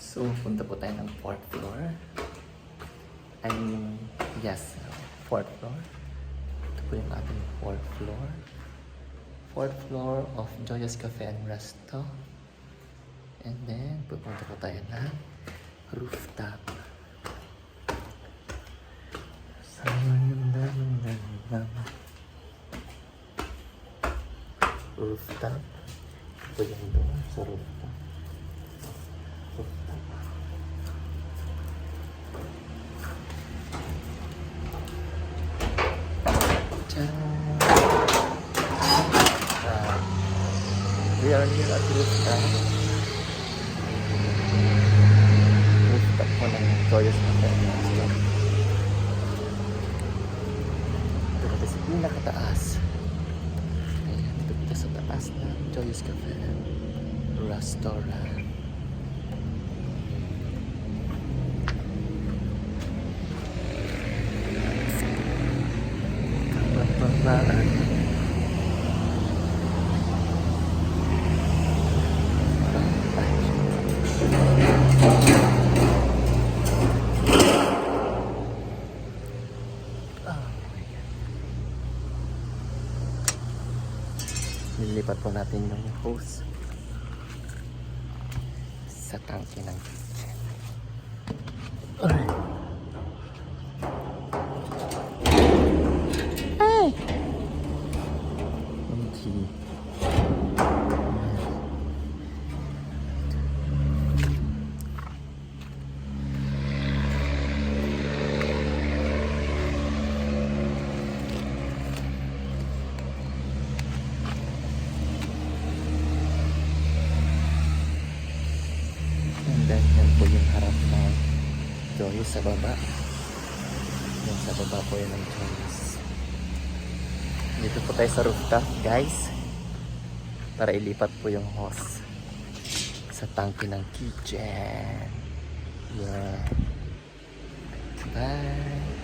So, punta po tayo ng 4th floor. I mean, yes, 4th floor. Ito po yung ating 4th floor. 4th floor of Joyous Cafe and Resto. And then, pupunta po tayo ng rooftop. Rooftop. Ito yung doon sa rooftop. Rooftop. We are here at rooftop. Rooftop po ng Joyous Cafe and Resto. Ito kasi sa pinakataas. Ayan, ito dito sa taas ng Joyous Cafe and Restaurant. Kapapabaan. Nilipat po natin yung hose sa tangke ng kitchen. Ay! Okay. Then, yan po yung harap ng Joyous sa baba. Yan sa baba po yun ng Joyous. Dito po tayo sa rooftop, guys. Para ilipat po yung hose sa tangke ng kitchen. Yeah. Bye!